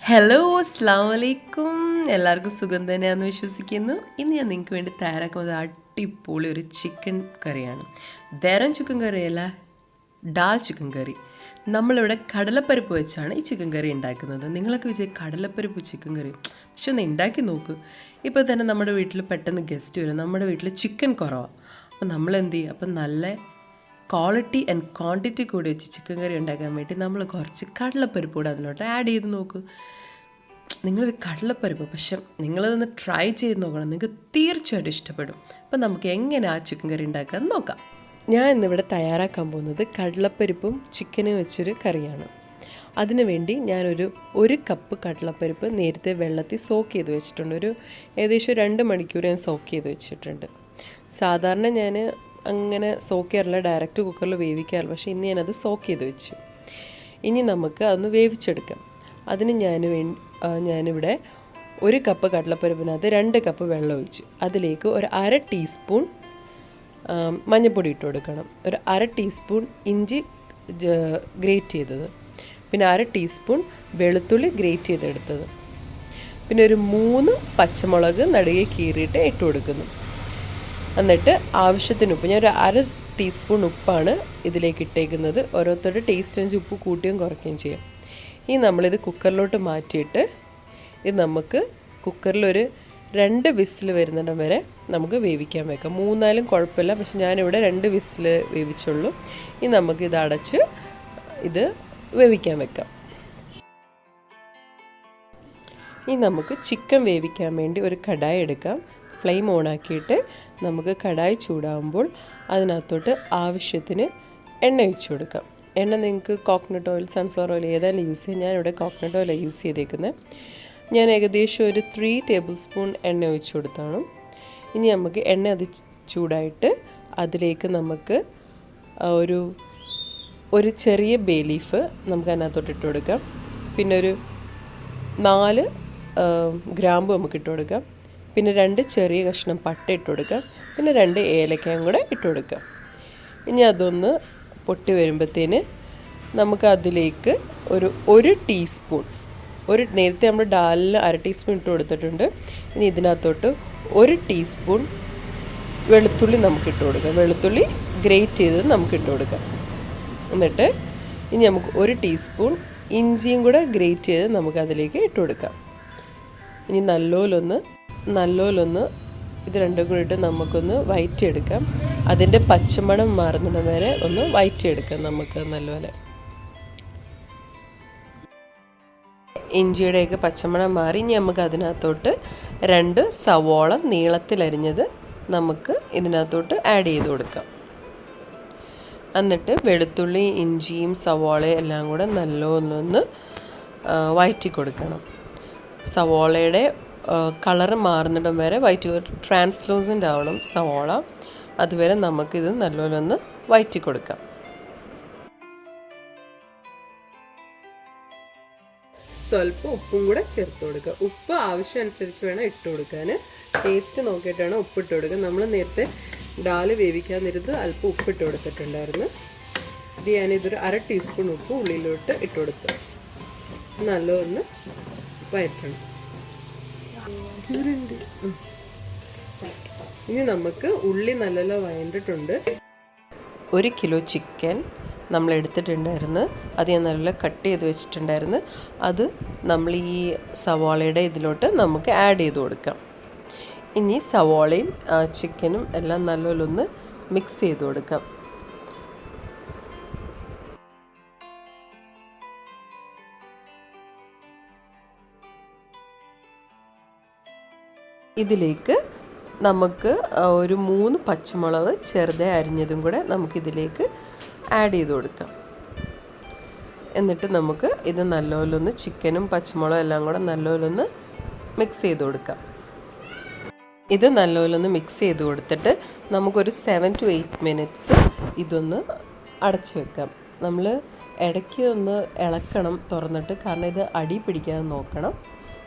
Hello അസ്സാം വലൈക്കും. എല്ലാവർക്കും സുഖം തന്നെയാണെന്ന് വിശ്വസിക്കുന്നു. ഇന്ന് ഞാൻ നിങ്ങൾക്ക് വേണ്ടി തയ്യാറാക്കുന്നത് അടിപൊളി ഒരു ചിക്കൻ കറിയാണ്. വെറും ചിക്കൻ കറിയല്ല, ഡാൽ ചിക്കൻ കറി. നമ്മളിവിടെ കടലപ്പരിപ്പ് വെച്ചാണ് ഈ ചിക്കൻ കറി ഉണ്ടാക്കുന്നത്. നിങ്ങളൊക്കെ വിജയ് കടലപ്പരിപ്പ് ചിക്കൻ കറി പക്ഷെ ഒന്ന് ഉണ്ടാക്കി നോക്കൂ. ഇപ്പോൾ തന്നെ നമ്മുടെ വീട്ടിൽ പെട്ടെന്ന് ഗസ്റ്റ് വരും, നമ്മുടെ വീട്ടിൽ ചിക്കൻ കുറവാണ്. അപ്പോൾ നമ്മൾ എന്ത് ചെയ്യും? അപ്പം നല്ല ക്വാളിറ്റി ആൻഡ് ക്വാണ്ടിറ്റി കൂടി വെച്ച് ചിക്കൻ കറി ഉണ്ടാക്കാൻ വേണ്ടി നമ്മൾ കുറച്ച് കടലപ്പരിപ്പ് കൂടെ അതിലോട്ട് ആഡ് ചെയ്ത് നോക്കൂ. നിങ്ങളൊരു കടലപ്പരിപ്പ് പക്ഷെ നിങ്ങളതൊന്ന് ട്രൈ ചെയ്ത് നോക്കണം, നിങ്ങൾക്ക് തീർച്ചയായിട്ടും ഇഷ്ടപ്പെടും. അപ്പം നമുക്ക് എങ്ങനെ ആ ചിക്കൻ കറി ഉണ്ടാക്കാൻ നോക്കാം. ഞാൻ ഇന്നിവിടെ തയ്യാറാക്കാൻ പോകുന്നത് കടലപ്പരിപ്പും ചിക്കനും വെച്ചൊരു കറിയാണ്. അതിനുവേണ്ടി ഞാനൊരു 1 കപ്പ് കടലപ്പരിപ്പ് നേരത്തെ വെള്ളത്തിൽ സോക്ക് ചെയ്ത് വെച്ചിട്ടുണ്ട്. ഏകദേശം 2 മണിക്കൂർ ഞാൻ സോക്ക് ചെയ്ത് വെച്ചിട്ടുണ്ട്. സാധാരണ ഞാൻ അങ്ങനെ സോക്ക് ചെയ്യാറില്ല, ഡയറക്റ്റ് കുക്കറിൽ വേവിക്കാറില്ല. പക്ഷേ ഇന്ന് ഞാനത് സോക്ക് ചെയ്ത് വെച്ചു. ഇനി നമുക്ക് അതൊന്ന് വേവിച്ചെടുക്കാം. അതിന് ഞാനിവിടെ 1 കപ്പ് കടലപ്പരിപ്പിനകത്ത് 2 കപ്പ് വെള്ളം ഒഴിച്ചു. അതിലേക്ക് ഒരു 1/2 ടീസ്പൂൺ മഞ്ഞൾപ്പൊടി ഇട്ട് കൊടുക്കണം. ഒരു 1/2 ടീസ്പൂൺ ഇഞ്ചി ഗ്രേറ്റ് ചെയ്തത്, പിന്നെ 1/2 ടീസ്പൂൺ വെളുത്തുള്ളി ഗ്രേറ്റ് ചെയ്തെടുത്തത്, പിന്നെ ഒരു 3 പച്ചമുളക് നടുകെ കീറിയിട്ട് ഇട്ട് കൊടുക്കുന്നു. എന്നിട്ട് ആവശ്യത്തിന് ഉപ്പ്, ഞാൻ ഒരു 1/2 ടീസ്പൂൺ ഉപ്പാണ് ഇതിലേക്ക് ഇട്ടേക്കുന്നത്. ഓരോരുത്തരുടെ ടേസ്റ്റ് അനുസരിച്ച് ഉപ്പ് കൂട്ടുകയും കുറയ്ക്കുകയും ചെയ്യാം. ഇനി നമ്മളിത് കുക്കറിലോട്ട് മാറ്റിയിട്ട് ഇത് നമുക്ക് കുക്കറിലൊരു 2 വിസിൽ വരുന്നിടം വരെ നമുക്ക് വേവിക്കാൻ വെക്കാം. 3-4 കുഴപ്പമില്ല, പക്ഷെ ഞാനിവിടെ 2 വിസിൽ വേവിച്ചുള്ളൂ. ഇനി നമുക്കിത് അടച്ച് ഇത് വേവിക്കാൻ വെക്കാം. ഇനി നമുക്ക് ചിക്കൻ വേവിക്കാൻ വേണ്ടി ഒരു കടായി എടുക്കാം. ഫ്ലെയിം ഓണാക്കിയിട്ട് നമുക്ക് കടായി ചൂടാകുമ്പോൾ അതിനകത്തോട്ട് ആവശ്യത്തിന് എണ്ണ ഒഴിച്ചു കൊടുക്കാം. എണ്ണ നിങ്ങൾക്ക് കോക്കനട്ട് ഓയിൽ, സൺഫ്ലവർ ഓയിൽ ഏതായാലും യൂസ് ചെയ്യാം. ഞാനിവിടെ കോക്കനട്ട് ഓയിലാണ് യൂസ് ചെയ്തേക്കുന്നത്. ഞാൻ ഏകദേശം ഒരു 3 ടേബിൾ സ്പൂൺ എണ്ണ ഒഴിച്ചു കൊടുത്താണ്. ഇനി നമുക്ക് എണ്ണ അത് ചൂടായിട്ട് അതിലേക്ക് നമുക്ക് ഒരു ചെറിയ ബേ ലീഫ് നമുക്ക് അതിനകത്തോട്ട് ഇട്ട് കൊടുക്കാം. പിന്നെ ഒരു 4 ഗ്രാമ്പ് നമുക്ക് ഇട്ട് കൊടുക്കാം. പിന്നെ 2 ചെറിയ കഷ്ണം പട്ട ഇട്ട് കൊടുക്കാം. പിന്നെ 2 ഏലക്കയും കൂടെ ഇട്ട് കൊടുക്കാം. ഇനി അതൊന്ന് പൊട്ടി വരുമ്പോഴത്തേന് നമുക്ക് അതിലേക്ക് ഒരു ടീസ്പൂൺ, നേരത്തെ നമ്മൾ ഡാലിന് 1/2 ടീസ്പൂൺ ഇട്ട് കൊടുത്തിട്ടുണ്ട്. ഇനി ഇതിനകത്തോട്ട് 1 ടീസ്പൂൺ വെളുത്തുള്ളി നമുക്ക് ഇട്ട് കൊടുക്കാം. വെളുത്തുള്ളി ഗ്രേറ്റ് ചെയ്തത് നമുക്ക് ഇട്ട് കൊടുക്കാം. എന്നിട്ട് ഇനി നമുക്ക് 1 ടീസ്പൂൺ ഇഞ്ചിയും കൂടെ ഗ്രേറ്റ് ചെയ്ത് നമുക്ക് അതിലേക്ക് ഇട്ട് കൊടുക്കാം. ഇനി നല്ലോലൊന്ന് ഇത് രണ്ടും കൂടി ഇട്ട് നമുക്കൊന്ന് വഴറ്റിയെടുക്കാം. അതിൻ്റെ പച്ചമണം മാറുന്നിടം വരെ ഒന്ന് വഴറ്റിയെടുക്കാം നമുക്ക് നല്ലപോലെ. ഇഞ്ചിയുടെയൊക്കെ പച്ചമണം മാറി ഇനി നമുക്ക് അതിനകത്തോട്ട് 2 സവോള നീളത്തിലരിഞ്ഞത് നമുക്ക് ഇതിനകത്തോട്ട് ആഡ് ചെയ്ത് കൊടുക്കാം. എന്നിട്ട് വെളുത്തുള്ളി, ഇഞ്ചിയും സവോളയും എല്ലാം കൂടെ നല്ലോണം വഴറ്റി കൊടുക്കണം. സവോളയുടെ കളറ് മാറുന്നിടം വരെ ട്രാൻസ്ലൂസൻ്റ് ആവണം സവോള. അതുവരെ നമുക്കിത് നല്ലോണം ഒന്ന് വഴറ്റി കൊടുക്കാം. സ്വല്പം ഉപ്പും കൂടെ ചേർത്ത് കൊടുക്കുക. ഉപ്പ് ആവശ്യം അനുസരിച്ച് വേണം ഇട്ട് കൊടുക്കാൻ. ടേസ്റ്റ് നോക്കിയിട്ടാണ് ഉപ്പ് ഇട്ട് കൊടുക്കുക. നമ്മൾ നേരത്തെ ഡാല് വേവിക്കാൻ നേരത്ത് അല്പം ഉപ്പിട്ട് കൊടുത്തിട്ടുണ്ടായിരുന്നു. ഇത് ഞാനിതൊരു 1/2 ടീസ്പൂൺ ഉപ്പ് ഉള്ളിലോട്ട് ഇട്ട് കൊടുത്തു. നല്ലോണം വഴറ്റണം. ഇനി നമുക്ക് ഉള്ളി നല്ല വഴണ്ടിട്ടുണ്ട്. 1 കിലോ ചിക്കൻ നമ്മൾ എടുത്തിട്ടുണ്ടായിരുന്നു. അത് ഞാൻ നല്ല കട്ട് ചെയ്ത് വെച്ചിട്ടുണ്ടായിരുന്നു. അത് നമ്മൾ ഈ സവാളയുടെ ഇതിലോട്ട് നമുക്ക് ആഡ് ചെയ്ത് കൊടുക്കാം. ഇനി സവാളയും ചിക്കനും എല്ലാം നല്ലോണം മിക്സ് ചെയ്ത് കൊടുക്കാം. ഇതിലേക്ക് നമുക്ക് ഒരു 3 പച്ചമുളക് ചെറുതായി അരിഞ്ഞതും കൂടെ നമുക്കിതിലേക്ക് ആഡ് ചെയ്ത് കൊടുക്കാം. എന്നിട്ട് നമുക്ക് ഇത് നല്ലോണം ചിക്കനും പച്ചമുളകും എല്ലാം കൂടെ നല്ലോണം മിക്സ് ചെയ്ത് കൊടുക്കാം. ഇത് നല്ലോണം മിക്സ് ചെയ്ത് കൊടുത്തിട്ട് നമുക്കൊരു 7 to 8 മിനിറ്റ്സ് ഇതൊന്ന് അടച്ചു വെക്കാം. നമ്മൾ ഇടയ്ക്ക് ഒന്ന് ഇളക്കണം തുറന്നിട്ട്, കാരണം ഇത് അടി പിടിക്കാതെ നോക്കണം.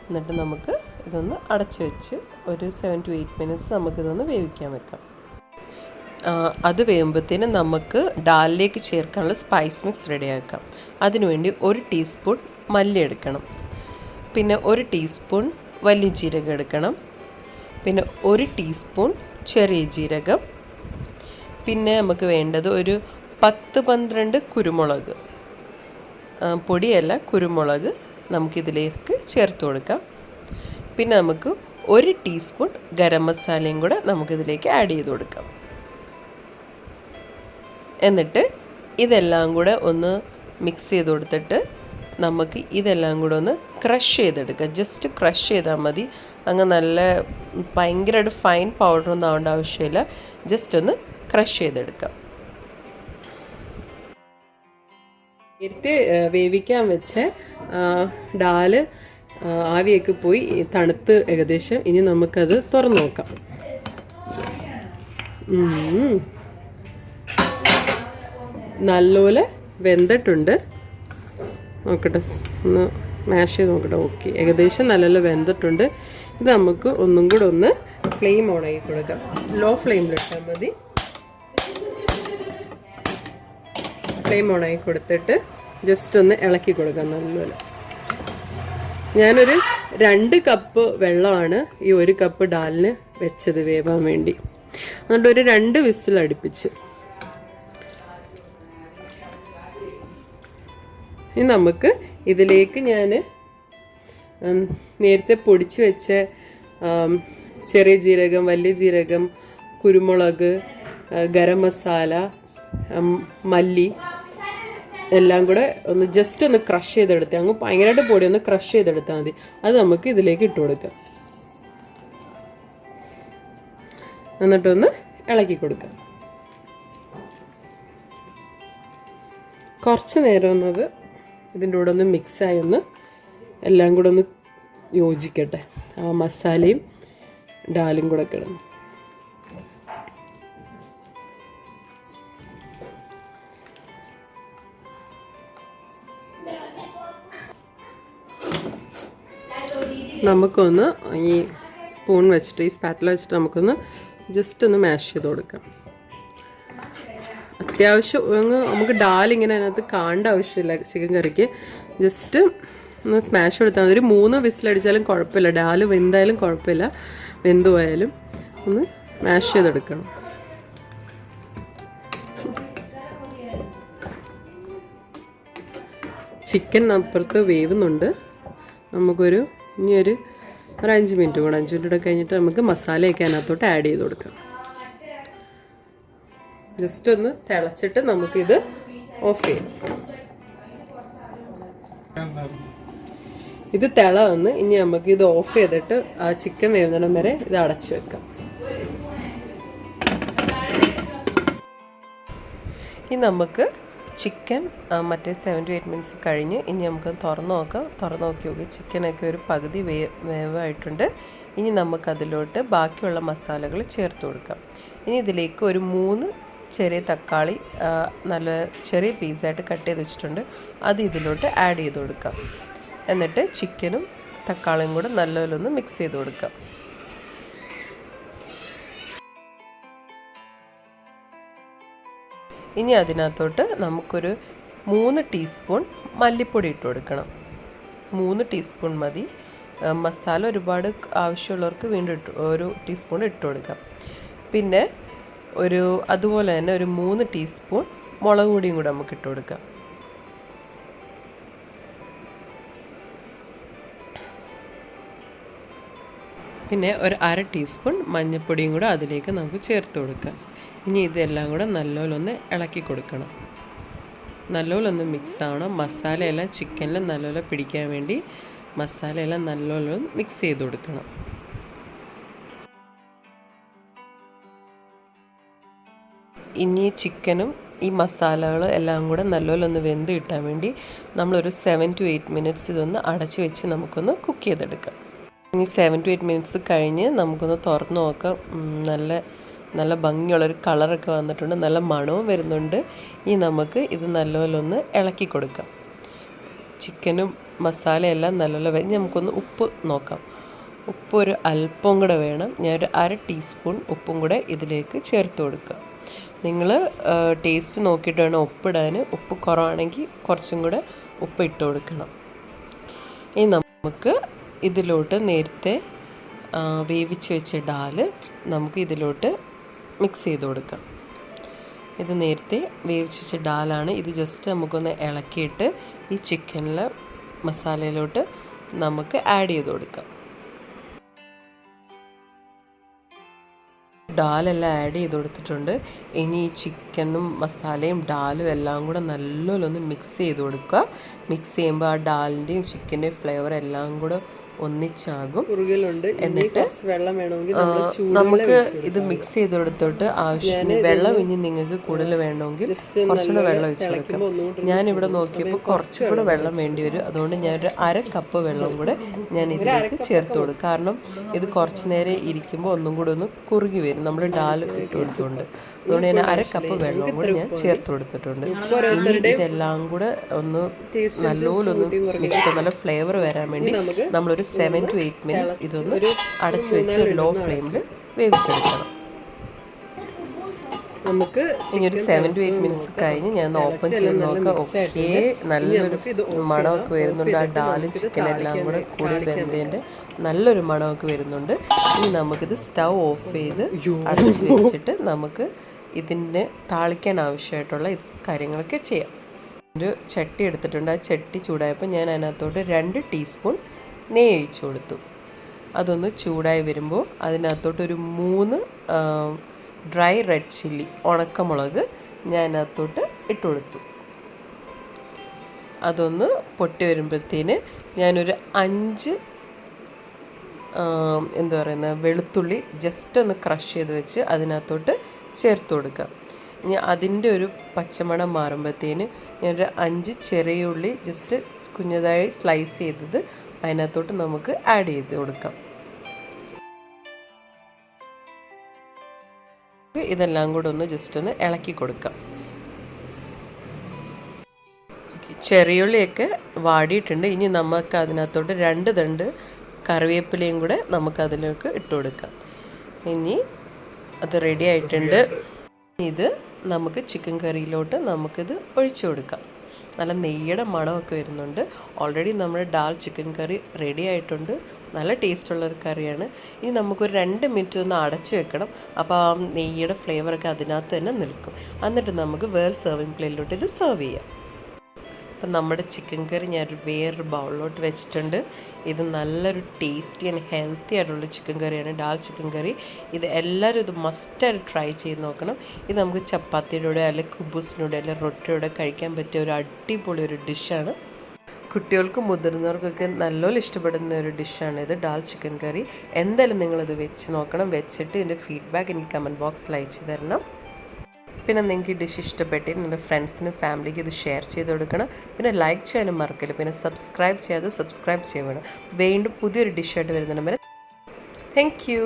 എന്നിട്ട് നമുക്ക് ഇതൊന്ന് അടച്ചു വെച്ച് ഒരു 7 to 8 മിനിറ്റ്സ് നമുക്കിതൊന്ന് വേവിക്കാൻ വെക്കാം. അത് വേകുമ്പോഴത്തേനും നമുക്ക് ഡാലിലേക്ക് ചേർക്കാനുള്ള സ്പൈസ് മിക്സ് റെഡിയാക്കാം. അതിനുവേണ്ടി 1 ടീസ്പൂൺ മല്ലി എടുക്കണം. പിന്നെ 1 ടീസ്പൂൺ വലിയ ജീരകം എടുക്കണം. പിന്നെ 1 ടീസ്പൂൺ ചെറിയ ജീരകം. പിന്നെ നമുക്ക് വേണ്ടത് ഒരു 10-12 കുരുമുളക്, പൊടിയല്ല കുരുമുളക്, നമുക്കിതിലേക്ക് ചേർത്ത് കൊടുക്കാം. പിന്നെ നമുക്ക് 1 ടീസ്പൂൺ ഗരം മസാലയും കൂടെ നമുക്കിതിലേക്ക് ആഡ് ചെയ്ത് കൊടുക്കാം. എന്നിട്ട് ഇതെല്ലാം കൂടെ ഒന്ന് മിക്സ് ചെയ്ത് കൊടുത്തിട്ട് നമുക്ക് ഇതെല്ലാം കൂടെ ഒന്ന് ക്രഷ് ചെയ്തെടുക്കാം. ജസ്റ്റ് ക്രഷ് ചെയ്താൽ മതി. അങ്ങ് നല്ല ഭയങ്കരമായിട്ട് ഫൈൻ പൗഡറൊന്നും ആവേണ്ട ആവശ്യമില്ല. ജസ്റ്റ് ഒന്ന് ക്രഷ് ചെയ്തെടുക്കാം. നേരത്തെ വേവിക്കാൻ വെച്ച ഡാല് ആവിയൊക്കെ പോയി തണുത്ത് ഏകദേശം. ഇനി നമുക്കത് തുറന്നു നോക്കാം. നല്ലപോലെ വെന്തിട്ടുണ്ട്. നോക്കട്ടെ, ഒന്ന് മാഷ് ചെയ്ത് നോക്കട്ടെ. ഓക്കെ, ഏകദേശം നല്ലപോലെ വെന്തിട്ടുണ്ട്. ഇത് നമുക്ക് ഒന്നും കൂടെ ഒന്ന് ഫ്ലെയിം ഓൺ ആക്കി കൊടുക്കാം. ലോ ഫ്ലെയിമിലിട്ടാൽ മതി. ഫ്ലെയിം ഓൺ ആക്കി കൊടുത്തിട്ട് ജസ്റ്റ് ഒന്ന് ഇളക്കി കൊടുക്കാം നല്ലപോലെ. ഞാനൊരു 2 കപ്പ് വെള്ളമാണ് ഈ 1 കപ്പ് ഡാലിന് വെച്ചത് വേവാൻ വേണ്ടി. അതുകൊണ്ട് ഒരു 2 വിസിൽ അടുപ്പിച്ച്. ഇനി നമുക്ക് ഇതിലേക്ക് ഞാൻ നേരത്തെ പൊടിച്ച് വെച്ച ചെറിയ ജീരകം, വലിയ ജീരകം, കുരുമുളക്, ഗരം മസാല, മല്ലി എല്ലാം കൂടെ ഒന്ന് ജസ്റ്റ് ഒന്ന് ക്രഷ് ചെയ്തെടുത്താൽ, അങ്ങ് ഭയങ്കരമായിട്ട് പൊടി ഒന്ന് ക്രഷ് ചെയ്തെടുത്താൽ മതി. അത് നമുക്ക് ഇതിലേക്ക് ഇട്ട് കൊടുക്കാം. എന്നിട്ടൊന്ന് ഇളക്കി കൊടുക്കാം. കുറച്ച് നേരം ഒന്നത് ഇതിൻ്റെ കൂടെ ഒന്ന് മിക്സായി ഒന്ന് എല്ലാം കൂടെ ഒന്ന് യോജിക്കട്ടെ. ആ മസാലയും ഡാലും കൂടെ കിടന്ന്. നമുക്കൊന്ന് ഈ സ്പൂൺ വെച്ചിട്ട്, ഈ സ്പാറ്റില വെച്ചിട്ട് നമുക്കൊന്ന് ജസ്റ്റ് ഒന്ന് മാഷ് ചെയ്ത് കൊടുക്കാം. അത്യാവശ്യം നമുക്ക് ഡാലിങ്ങനെ അതിനകത്ത് കാണേണ്ട ആവശ്യമില്ല. ചിക്കൻ കറിക്ക് ജസ്റ്റ് ഒന്ന് സ്മാഷ് കൊടുത്താൽ മതി. ഒരു 3 വിസിലടിച്ചാലും കുഴപ്പമില്ല. ഡാല് വെന്തായാലും കുഴപ്പമില്ല, വെന്ത് പോയാലും ഒന്ന് മാഷ് ചെയ്തെടുക്കണം. ചിക്കൻ അപ്പുറത്ത് വേവുന്നുണ്ട്. നമുക്കൊരു ഇനി ഒരു 5 മിനിറ്റ് കൂടെ, 5 മിനിറ്റ് കൂടെ കഴിഞ്ഞിട്ട് നമുക്ക് മസാലയൊക്കെ അതിനകത്തോട്ട് ആഡ് ചെയ്ത് കൊടുക്കാം. ജസ്റ്റ് ഒന്ന് തിളച്ചിട്ട് നമുക്കിത് ഓഫ് ചെയ്യാം. ഇത് തിള വന്ന് ഇനി നമുക്ക് ഇത് ഓഫ് ചെയ്തിട്ട് ആ ചിക്കൻ വേവുന്നിടം വരെ ഇത് അടച്ചു വെക്കാം. ഇനി നമുക്ക് ചിക്കൻ മറ്റേ 7 to 8 മിനിറ്റ്സ് കഴിഞ്ഞ് ഇനി നമുക്ക് തുറന്ന് നോക്കാം. തുറന്ന് നോക്കി ചിക്കനൊക്കെ ഒരു പകുതി വേവായിട്ടുണ്ട്. ഇനി നമുക്കതിലോട്ട് ബാക്കിയുള്ള മസാലകൾ ചേർത്ത് കൊടുക്കാം. ഇനി ഇതിലേക്ക് ഒരു 3 ചെറിയ തക്കാളി നല്ല ചെറിയ പീസായിട്ട് കട്ട് ചെയ്ത് വെച്ചിട്ടുണ്ട്. അത് ഇതിലോട്ട് ആഡ് ചെയ്ത് കൊടുക്കാം. എന്നിട്ട് ചിക്കനും തക്കാളിയും കൂടെ നല്ലപോലെ ഒന്ന് മിക്സ് ചെയ്ത് കൊടുക്കാം. ഇനി അതിനകത്തോട്ട് നമുക്കൊരു 3 ടീസ്പൂൺ മല്ലിപ്പൊടി ഇട്ട് കൊടുക്കണം. 3 ടീസ്പൂൺ മതി. മസാല ഒരുപാട് ആവശ്യമുള്ളവർക്ക് വീണ്ടും 1 ടീസ്പൂൺ ഇട്ട് കൊടുക്കാം. പിന്നെ അതുപോലെ തന്നെ ഒരു 3 ടീസ്പൂൺ മുളക് പൊടിയും കൂടെ നമുക്ക് ഇട്ട് കൊടുക്കാം. പിന്നെ ഒരു 1/2 ടീസ്പൂൺ മഞ്ഞൾപ്പൊടിയും കൂടെ അതിലേക്ക് നമുക്ക് ചേർത്ത് കൊടുക്കാം. ഇനി ഇതെല്ലാം കൂടെ നല്ലപോലെ ഒന്ന് ഇളക്കി കൊടുക്കണം. നല്ലപോലെ ഒന്ന് മിക്സ് ആവണം. മസാലയെല്ലാം ചിക്കനിൽ നല്ലപോലെ പിടിക്കാൻ വേണ്ടി മസാലയെല്ലാം നല്ലപോലെ ഒന്ന് മിക്സ് ചെയ്ത് കൊടുക്കണം. ഇനി ചിക്കനും ഈ മസാലകൾ എല്ലാം കൂടെ നല്ലപോലെ ഒന്ന് വെന്ത് കിട്ടാൻ വേണ്ടി നമ്മളൊരു 7 to 8 മിനിറ്റ്സ് ഇതൊന്ന് അടച്ച് വെച്ച് നമുക്കൊന്ന് കുക്ക് ചെയ്തെടുക്കാം. ഇനി 7 to 8 മിനിറ്റ്സ് കഴിഞ്ഞ് നമുക്കൊന്ന് തുറന്ന് നോക്കാം. നല്ല ഭംഗിയുള്ളൊരു കളറൊക്കെ വന്നിട്ടുണ്ട്, നല്ല മണവും വരുന്നുണ്ട്. ഇനി നമുക്ക് ഇത് നല്ലപോലെ ഒന്ന് ഇളക്കി കൊടുക്കാം. ചിക്കനും മസാലയെല്ലാം നല്ലപോലെ നമുക്കൊന്ന് ഉപ്പ് നോക്കാം. ഉപ്പ് ഒരു അല്പം കൂടെ വേണം. ഞാനൊരു 1/2 ടീസ്പൂൺ ഉപ്പും കൂടെ ഇതിലേക്ക് ചേർത്ത് കൊടുക്കാം. നിങ്ങൾ ടേസ്റ്റ് നോക്കിയിട്ട് വേണം ഉപ്പിടാൻ. ഉപ്പ് കുറവാണെങ്കിൽ കുറച്ചും കൂടെ ഉപ്പ് ഇട്ട് കൊടുക്കണം. ഇനി നമുക്ക് ഇതിലോട്ട് നേരത്തെ വേവിച്ച് വെച്ച ഡാൽ നമുക്ക് ഇതിലോട്ട് മിക്സ് ചെയ്ത് കൊടുക്കാം. ഇത് നേരത്തെ വേവിച്ച് വെച്ച ഡാലാണ്. ഇത് ജസ്റ്റ് നമുക്കൊന്ന് ഇളക്കിയിട്ട് ഈ ചിക്കനിലെ മസാലയിലോട്ട് നമുക്ക് ആഡ് ചെയ്ത് കൊടുക്കാം. ഡാലെല്ലാം ആഡ് ചെയ്ത് കൊടുത്തിട്ടുണ്ട്. ഇനി ഈ ചിക്കനും മസാലയും ഡാലും എല്ലാം കൂടെ നല്ലോണം മിക്സ് ചെയ്ത് കൊടുക്കുക. മിക്സ് ചെയ്യുമ്പോൾ ആ ഡാലിൻ്റെയും ചിക്കൻ്റെയും ഫ്ലേവർ എല്ലാം കൂടെ ഒന്നിച്ചാകും. എന്നിട്ട് നമുക്ക് ഇത് മിക്സ് ചെയ്ത് കൊടുത്തിട്ട് ആവശ്യത്തിന് വെള്ളം ഇനി നിങ്ങൾക്ക് കൂടുതൽ വേണമെങ്കിൽ കുറച്ചുകൂടെ വെള്ളം ഒഴിച്ച് കൊടുക്കാം. ഞാനിവിടെ നോക്കിയപ്പോൾ കുറച്ചുകൂടെ വെള്ളം വേണ്ടി വരും. അതുകൊണ്ട് ഞാനൊരു 1/2 കപ്പ് വെള്ളം കൂടെ ഞാൻ ഇതിലേക്ക് ചേർത്ത് കൊടുക്കും. കാരണം ഇത് കുറച്ച് നേരം ഇരിക്കുമ്പോൾ ഒന്നും കൂടെ ഒന്ന് കുറുകി വരും, നമ്മൾ ഡാൽ ഇട്ട് കൊടുത്തുകൊണ്ട്. അതുകൊണ്ട് ഞാൻ 1/2 കപ്പ് വെള്ളം കൂടെ ഞാൻ ചേർത്ത് കൊടുത്തിട്ടുണ്ട്. ഇനി ഇതെല്ലാം കൂടെ ഒന്ന് നല്ലോണം ഒന്ന് മിക്സ്, നല്ല ഫ്ലേവർ വരാൻ വേണ്ടി നമ്മളൊരു 7 to 8 മിനിറ്റ്സ് ഇതൊന്ന് അടച്ചു വെച്ച് ലോ ഫ്ലെയിമിൽ വേവിച്ചെടുക്കണം. നമുക്ക് ഇനി ഒരു 7 to 8 മിനിറ്റ്സ് കഴിഞ്ഞ് ഞാൻ ഓപ്പൺ ചെയ്ത് നോക്കാം. ഓക്കെ, നല്ലൊരു മണമൊക്കെ വരുന്നുണ്ട്. ആ ഡാലും ചിക്കനെല്ലാം കൂടെ കൂടി വെന്തതിൻ്റെ നല്ലൊരു മണമൊക്കെ വരുന്നുണ്ട്. ഇനി നമുക്കിത് സ്റ്റൗ ഓഫ് ചെയ്ത് അടച്ച് വെച്ചിട്ട് നമുക്ക് ഇതിൻ്റെ താളിക്കാൻ ആവശ്യമായിട്ടുള്ള കാര്യങ്ങളൊക്കെ ചെയ്യാം. ഒരു ചട്ടി എടുത്തിട്ടുണ്ട്. ആ ചട്ടി ചൂടായപ്പോൾ ഞാൻ അതിനകത്തോട്ട് 2 ടീസ്പൂൺ നെയ്യ് ഒഴിച്ചു കൊടുത്തു. അതൊന്ന് ചൂടായി വരുമ്പോൾ അതിനകത്തോട്ടൊരു 3 ഡ്രൈ റെഡ് ചില്ലി ഉണക്കമുളക് ഞാൻ അതിനകത്തോട്ട് ഇട്ട് കൊടുത്തു. അതൊന്ന് പൊട്ടി വരുമ്പോഴത്തേന് ഞാനൊരു 5 വെളുത്തുള്ളി ജസ്റ്റ് ഒന്ന് ക്രഷ് ചെയ്ത് വെച്ച് അതിനകത്തോട്ട് ചേർത്ത് കൊടുക്കാം. ഇനി അതിൻ്റെ ഒരു പച്ചമണം മാറുമ്പോഴത്തേന് ഞാനൊരു 5 ചെറിയ ഉള്ളി ജസ്റ്റ് കുഞ്ഞതായി സ്ലൈസ് ചെയ്തത് അതിനകത്തോട്ട് നമുക്ക് ആഡ് ചെയ്ത് കൊടുക്കാം. ഇതെല്ലാം കൂടെ ഒന്ന് ജസ്റ്റ് ഒന്ന് ഇളക്കി കൊടുക്കാം. ചെറിയുള്ളിയൊക്കെ വാടിയിട്ടുണ്ട്. ഇനി നമുക്ക് അതിനകത്തോട്ട് 2 തണ്ട് കറിവേപ്പിലയും കൂടെ നമുക്ക് അതിലേക്ക് ഇട്ട് കൊടുക്കാം. ഇനി അത് റെഡി ആയിട്ടുണ്ട്. ഇത് നമുക്ക് ചിക്കൻ കറിയിലോട്ട് നമുക്കിത് ഒഴിച്ചു കൊടുക്കാം. നല്ല നെയ്യുടെ മണമൊക്കെ വരുന്നുണ്ട്. ഓൾറെഡി നമ്മുടെ ഡാൽ ചിക്കൻ കറി റെഡി ആയിട്ടുണ്ട്. നല്ല ടേസ്റ്റുള്ളൊരു കറിയാണ്. ഇനി നമുക്കൊരു 2 മിനിറ്റ് ഒന്ന് അടച്ചു വെക്കണം. അപ്പോൾ ആ നെയ്യുടെ ഫ്ലേവറൊക്കെ അതിനകത്ത് തന്നെ നിൽക്കും. എന്നിട്ട് നമുക്ക് വേറെ സെർവിങ് പ്ലേറ്റിലോട്ട് ഇത് സെർവ് ചെയ്യാം. അപ്പം നമ്മുടെ ചിക്കൻ കറി ഞാനൊരു വേറൊരു ബൗളിലോട്ട് വെച്ചിട്ടുണ്ട്. ഇത് നല്ലൊരു ടേസ്റ്റി ആൻഡ് ഹെൽത്തി ആയിട്ടുള്ള ചിക്കൻ കറിയാണ്, ഡാൽ ചിക്കൻ കറി. ഇത് എല്ലാവരും ഇത് മസ്റ്റായിട്ട് ട്രൈ ചെയ്ത് നോക്കണം. ഇത് നമുക്ക് ചപ്പാത്തിയുടെ അല്ലെങ്കിൽ ഖുബൂസിനോടെ അല്ലെങ്കിൽ റൊട്ടിയോടെ കഴിക്കാൻ പറ്റിയ ഒരു അടിപൊളി ഒരു ഡിഷാണ്. കുട്ടികൾക്കും മുതിർന്നവർക്കൊക്കെ നല്ലോണം ഇഷ്ടപ്പെടുന്ന ഒരു ഡിഷാണ് ഇത്, ഡാൽ ചിക്കൻ കറി. എന്തായാലും നിങ്ങളിത് വെച്ച് നോക്കണം. വെച്ചിട്ട് ഇതിൻ്റെ ഫീഡ്ബാക്ക് എനിക്ക് കമൻറ്റ് ബോക്സിൽ അയച്ചു തരണം. പിന്നെ നിങ്ങൾക്ക് ഈ ഡിഷ് ഇഷ്ടപ്പെട്ട് നിങ്ങളുടെ ഫ്രണ്ട്സിനും ഫാമിലിക്ക് ഇത് ഷെയർ ചെയ്ത് കൊടുക്കണം. പിന്നെ ലൈക്ക് ചെയ്യാനും മറക്കല്ല. പിന്നെ സബ്സ്ക്രൈബ് ചെയ്യണം. വീണ്ടും പുതിയൊരു ഡിഷായിട്ട് വരുന്ന നമ്പർ. Thank you.